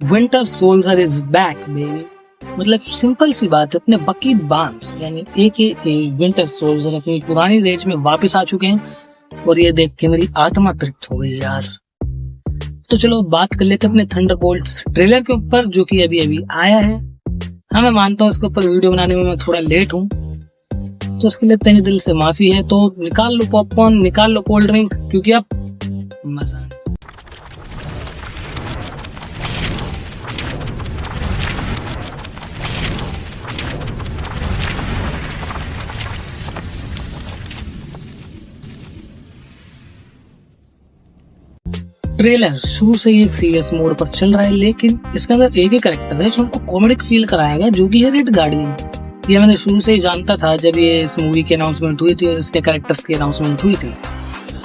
Winter soldier is back baby. मतलब simple सी बात है, अपने बकी बार्न्स यानी AKA विंटर सोल्जर अपनी पुरानी रेंज में वापस आ चुके हैं और ये देख के मेरी आत्मा तृप्त हो गई यार। तो चलो बात कर लेते हैं अपने थंडरबोल्ट्स ट्रेलर के ऊपर, जो कि अभी अभी आया है। हाँ, मैं मानता हूँ इसके ऊपर वीडियो बनाने में मैं थोड़ा लेट हूँ, तो उसके लिए तहे दिल से माफी है। तो निकाल लो पॉपकॉर्न, निकाल लो कोल्ड ड्रिंक, क्योंकि अब मजा नहीं। ट्रेलर शुरू से ही एक सीरियस मोड पर चल रहा है, लेकिन इसके अंदर एक ही कैरेक्टर है जो हमको कॉमेडिक फील कराएगा, जो कि है रेड गार्डियन। ये मैंने शुरू से ही जानता था जब ये इस मूवी की अनाउंसमेंट हुई थी और इसके कैरेक्टर्स की अनाउंसमेंट हुई थी,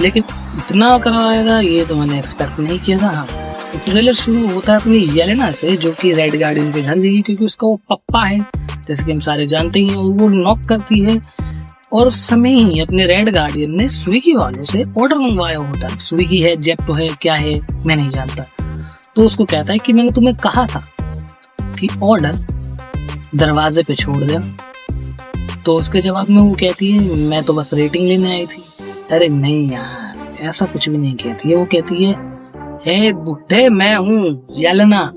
लेकिन इतना कराएगा ये तो मैंने एक्सपेक्ट नहीं किया था। हाँ, तो ट्रेलर शुरू होता है अपनी येलेना से, जो कि रेड गार्डियन के घर गई, क्योंकि उसका वो पप्पा है जैसे कि हम सारे जानते ही हैं। और वो नॉक करती है और उस समय ही अपने रेड गार्डियन ने स्विगी वालों से ऑर्डर मंगवाया होता है। स्विगी है, जेप्टो है, क्या है मैं नहीं जानता। तो उसको कहता है कि मैंने तुम्हें कहा था कि ऑर्डर दरवाजे पे छोड़ दे। तो उसके जवाब में वो कहती है मैं तो बस रेटिंग लेने आई थी। अरे नहीं यार, ऐसा कुछ भी नहीं कहती है। वो कहती है हे बुढ़े, मैं हूँ येलेना।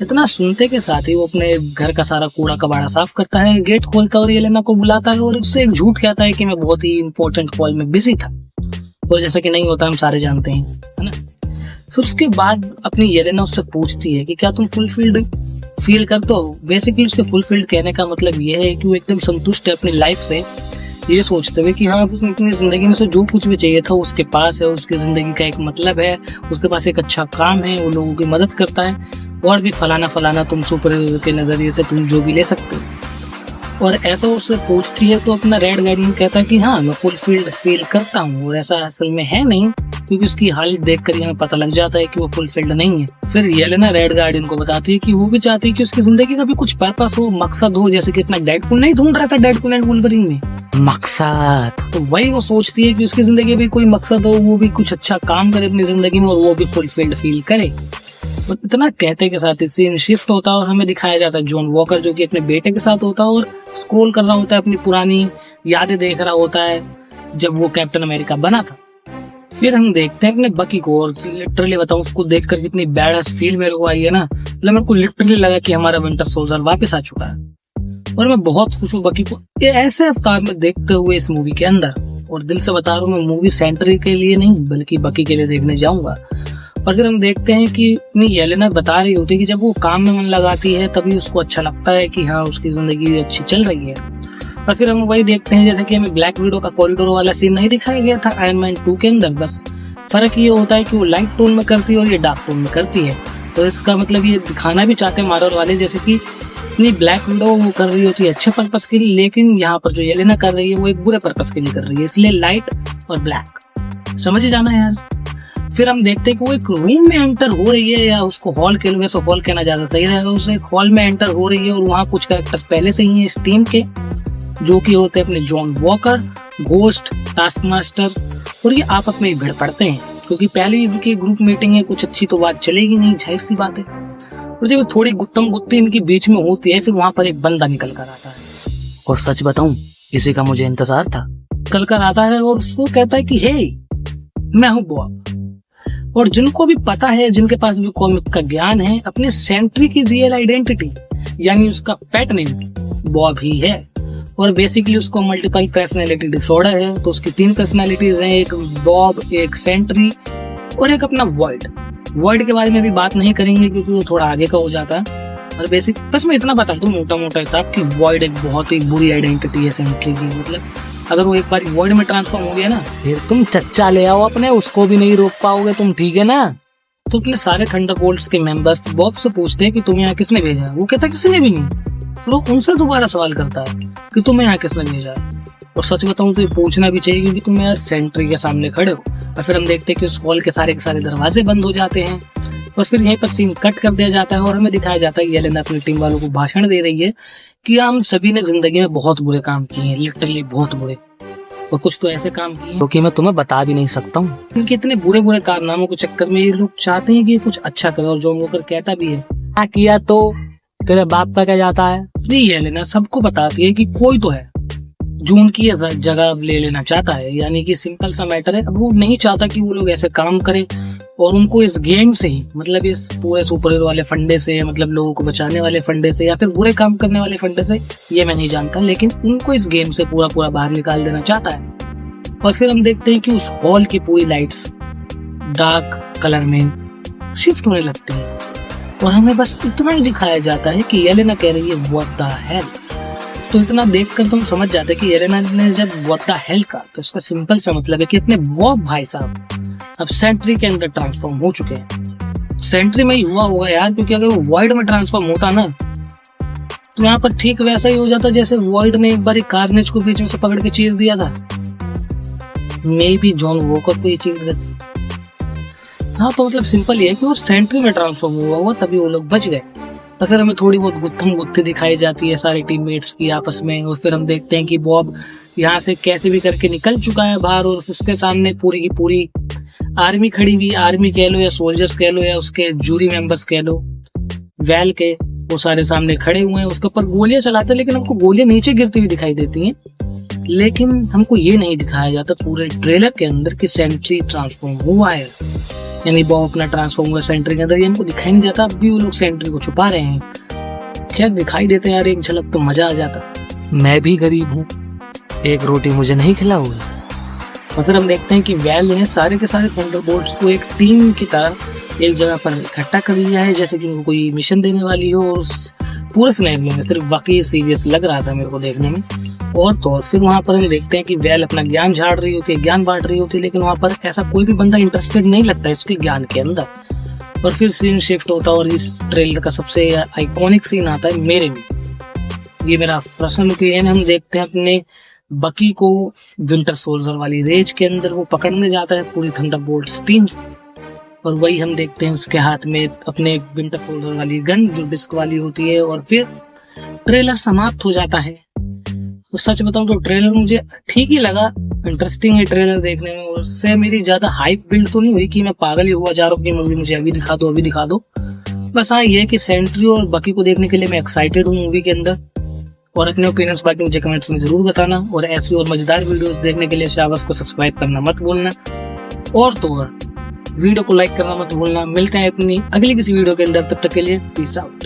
इतना सुनते के साथ ही वो अपने घर का सारा कूड़ा कबाड़ा साफ करता है, गेट खोलता है और येलेना को बुलाता है और उससे एक झूठ कहता है कि मैं बहुत ही इंपॉर्टेंट कॉल में बिजी था। और जैसा कि नहीं होता हम सारे जानते हैं, है ना। फिर उसके बाद अपनी येलेना उससे पूछती है कि क्या तुम फुलफिल्ड फील करते हो। बेसिकली उसके फुलफिल्ड कहने का मतलब ये है कि वो एकदम संतुष्ट है अपनी लाइफ से, ये सोचते हुए कि हाँ उसने अपनी जिंदगी में से जो कुछ भी चाहिए था उसके पास है, उसकी जिंदगी का एक मतलब है, उसके पास एक अच्छा काम है, वो लोगों की मदद करता है और भी फलाना फलाना तुम सुपर हीरो के नजरिए से तुम जो भी ले सकते हो। और ऐसा उससे पूछती है तो अपना रेड गार्डियन कहता है कि हाँ मैं फुलफिल्ड फील करता हूँ, और ऐसा असल में है नहीं, क्योंकि उसकी हालत देखकर हमें पता लग जाता है कि वो फुलफिल्ड नहीं है। फिर येलेना रेड गार्डियन को बताती है कि वो भी चाहती है कि उसकी जिंदगी का भी कुछ पर्पस हो, मकसद हो, जैसे कि इतना डेडपूल नहीं ढूंढ रहा था डेडपूल एंड वुल्वरीन में मकसद। तो वही वो सोचती है कि उसकी जिंदगी में कोई मकसद हो, वो भी कुछ अच्छा काम करे अपनी जिंदगी में और वो भी फुलफिल्ड फील करे। और इतना कहते के साथ सीन शिफ्ट होता है और हमें दिखाया जाता है जॉन वॉकर जो कि अपने बेटे के साथ होता है और स्क्रॉल कर रहा होता है, अपनी पुरानी यादें देख रहा होता है जब वो कैप्टन अमेरिका बना था। फिर हम देखते हैं अपने बकी को, और लिटरली बताऊं उसको देखकर कितनी बैड फील मेरे को आई है ना। मतलब मेरे को लिटरली लगा कि हमारा विंटर सोल्जर वापस आ चुका है और मैं बहुत खुश हूँ बकी को ये ऐसे अवतार में देखते हुए इस मूवी के अंदर। और दिल से बता रहा हूँ मैं मूवी सेंट्री के लिए नहीं बल्कि बकी के लिए देखने जाऊंगा। और फिर हम देखते हैं कि इतनी येलेना बता रही होती है कि जब वो काम में मन लगाती है तभी उसको अच्छा लगता है कि हाँ उसकी जिंदगी अच्छी चल रही है। और फिर हम वही देखते हैं जैसे कि हमें ब्लैक विडो का कॉरिडोर वाला सीन नहीं दिखाया गया था आयरन मैन 2 के अंदर, बस फर्क ये होता है कि वो लाइट टोन में करती है और ये डार्क टोन में करती है। तो इसका मतलब ये दिखाना भी चाहते हैं मार्वल वाले जैसे कि इतनी ब्लैक विडो वो कर रही होती है अच्छे पर्पस के लिए, लेकिन यहाँ पर जो येलेना कर रही है वो एक बुरे पर्पस के लिए कर रही है, इसलिए लाइट और ब्लैक समझ ही जाना यार। फिर हम देखते हैं कि वो एक रूम में एंटर हो रही है, या उसको हॉल के वैसे हॉल कहना ज्यादा सही रहेगा, उसे एक हॉल में एंटर हो रही है और वहाँ कुछ कैरेक्टर्स पहले से ही हैं इस टीम के, जो कि होते हैं अपने John walker, ghost, task master, और ये आपस में ही भिड़ पड़ते हैं क्योंकि पहले इनकी ग्रुप मीटिंग है, कुछ अच्छी तो बात चलेगी नहीं, जाहिर सी बात है। और जब थोड़ी गुत्तम गुत्ती इनके बीच में होती है फिर वहां पर एक बंदा निकल कर आता है, और सच बताऊं इसी का मुझे इंतजार था। निकल कर आता है और उसको कहता है कि हे मैं हूँ बॉब। और जिनको भी पता है, जिनके पास भी कॉमिक का ज्ञान है, अपने सेंट्री की रियल आइडेंटिटी यानी उसका पेट नेम बॉब ही है। और बेसिकली उसको मल्टीपल पर्सनैलिटी डिसऑर्डर है, तो उसकी 3 पर्सनैलिटीज हैं, एक बॉब, एक सेंट्री और एक अपना वर्ल्ड के बारे में भी बात नहीं करेंगे क्योंकि वो थोड़ा आगे का हो जाता है। और बेसिक बस मैं इतना बता दूं मोटा मोटा हिसाब कि वर्ल्ड एक बहुत ही बुरी आइडेंटिटी है सेंट्री की। मतलब अगर वो एक बार वर्ल्ड में ट्रांसफॉर्म हो गया ना फिर तुम चच्चा ले आओ अपने, उसको भी नहीं रोक पाओगे तुम, ठीक है ना। तो अपने सारे थंडरबोल्ट्स के मेंबर्स बॉब से पूछते हैं कि तुम्हें यहाँ किसने भेजा। वो कहता है किसी ने भी नहीं। फिर वो उनसे दोबारा सवाल करता है कि तुम्हें यहाँ किसने भेजा। और सच बताऊं तो ये पूछना भी चाहिए क्योंकि तुम यार सेंट्री के सामने खड़े हो। और फिर हम देखते हैं कि उस हॉल के सारे दरवाजे बंद हो जाते हैं और फिर यहीं पर सीन कट कर दिया जाता है और हमें दिखाया जाता है येलेना अपनी टीम वालों को भाषण दे रही है कि हम सभी ने जिंदगी में बहुत बुरे काम किए हैं, लिटरली बहुत बुरे, और कुछ तो ऐसे काम किए जो कि मैं तुम्हें बता भी नहीं सकता हूँ। इनके इतने बुरे बुरे कारनामों के चक्कर में ये लोग चाहते हैं कि कुछ अच्छा करे, और जॉन वॉकर कहता भी है क्या किया तो तेरे बाप का क्या जाता है। ये एलेना सबको बताती है कि कोई तो है जो उनकी जगह ले लेना चाहता है, यानी कि सिंपल सा मैटर है। अब वो नहीं चाहता कि वो लोग ऐसे काम करें, और उनको इस गेम से ही, मतलब इस पूरे सुपर हीरो वाले फंडे से, मतलब लोगों को बचाने वाले फंडे से या फिर बुरे काम करने वाले फंडे से, ये मैं नहीं जानता, लेकिन उनको इस गेम से पूरा पूरा बाहर निकाल देना चाहता है। और फिर हम देखते हैं कि उस हॉल की पूरी लाइट्स डार्क कलर में शिफ्ट होने लगती है, और हमें बस इतना ही दिखाया जाता है कि येलेना कह रही है व्हाट द हेल। तो इतना देखकर तुम समझ जाते हैं कि येलेना ने जब व्हाट द हेल कहा तो इसका सिंपल सा मतलब है कि अपने वो भाई साहब अब सेंट्री के अंदर ट्रांसफॉर्म हो चुके हैं। सेंट्री में ही हुआ होगा यार, क्योंकि अगर वो वॉइड में ट्रांसफॉर्म होता ना तो यहाँ पर ठीक वैसा ही हो जाता जैसे वॉइड ने एक बार कार्नेज को बीच में से पकड़ के चीर दिया था। मे बी जॉन वॉकर को ही चीर देते। हाँ, तो मतलब सिंपल ये है कि वो सेंट्री में ट्रांसफॉर्म हुआ हुआ तभी वो लोग बच गए। तो फिर हमें थोड़ी बहुत गुत्थम गुत्थी दिखाई जाती है सारे टीममेट्स की आपस में, और फिर हम देखते हैं कि बॉब यहाँ से कैसे भी करके निकल चुका है बाहर, और उसके सामने पूरी की पूरी आर्मी खड़ी हुई, आर्मी कह लो या सोल्जर्स कह लो या उसके जूरी मेंबर्स कह लो, वैल के, वो सारे सामने खड़े हुए हैं। उसके ऊपर गोलियां चलाते हैं, लेकिन हमको गोलियां नीचे गिरती हुई दिखाई देती हैं, लेकिन हमको ये नहीं दिखाया जाता पूरे ट्रेलर के अंदर कि सेंट्री ट्रांसफॉर्म हुआ है, यानी बॉब अपना ट्रांसफॉर्म हुआ सेंट्री के अंदर, ये हमको दिखाई नहीं जाता। अब भी वो लोग सेंट्री को छुपा रहे हैं। खैर दिखाई देते यार एक झलक तो मजा आ जाता। मैं भी गरीब हूँ, एक रोटी मुझे नहीं खिलाओगे। और फिर हम देखते हैं कि वैल ने सारे के सारे थंडरबोल्ट्स को एक टीम की तरह एक जगह पर इकट्ठा कर लिया है, जैसे कि उनको कोई मिशन देने वाली हो। और उस पूरे सिनेरियो में सिर्फ वाकई सीरियस लग रहा था मेरे को देखने में। और तो और फिर वहाँ पर हम देखते हैं कि वैल अपना ज्ञान झाड़ रही होती है, ज्ञान बांट रही होती है, लेकिन वहाँ पर ऐसा कोई भी बंदा इंटरेस्टेड नहीं लगता है इसके ज्ञान के अंदर। और फिर सीन शिफ्ट होता है और इस ट्रेलर का सबसे आइकॉनिक सीन आता है मेरे में, ये मेरा पर्सनल ओपिनियन। हम देखते हैं अपने बकी को विंटर सोल्जर वाली रेंज के अंदर वो पकड़ने जाता है पूरी थंडरबोल्ट्स टीम, और वही हम देखते हैं उसके हाथ में अपने विंटर सोल्जर वाली गन जो डिस्क वाली होती है। और फिर ट्रेलर समाप्त हो जाता है। तो सच बताऊं तो ट्रेलर मुझे ठीक ही लगा, इंटरेस्टिंग है ट्रेलर देखने में। और उससे मेरी ज्यादा हाइप बिल्ड तो नहीं हुई कि मैं पागल ही हुआ जा रहा हूँ कि मूवी मुझे अभी दिखा दो अभी दिखा दो। बस हाँ ये है कि सेंट्री और बकी को देखने के लिए मैं एक्साइटेड हूँ मूवी के अंदर। और अपने ओपिनियंस बाकी मुझे कमेंट्स में जरूर बताना, और ऐसी और मजेदार वीडियोस देखने के लिए शाबाश को सब्सक्राइब करना मत भूलना, और तो और वीडियो को लाइक करना मत भूलना। मिलते हैं अपनी अगली किसी वीडियो के अंदर, तब तक के लिए पीस आउट।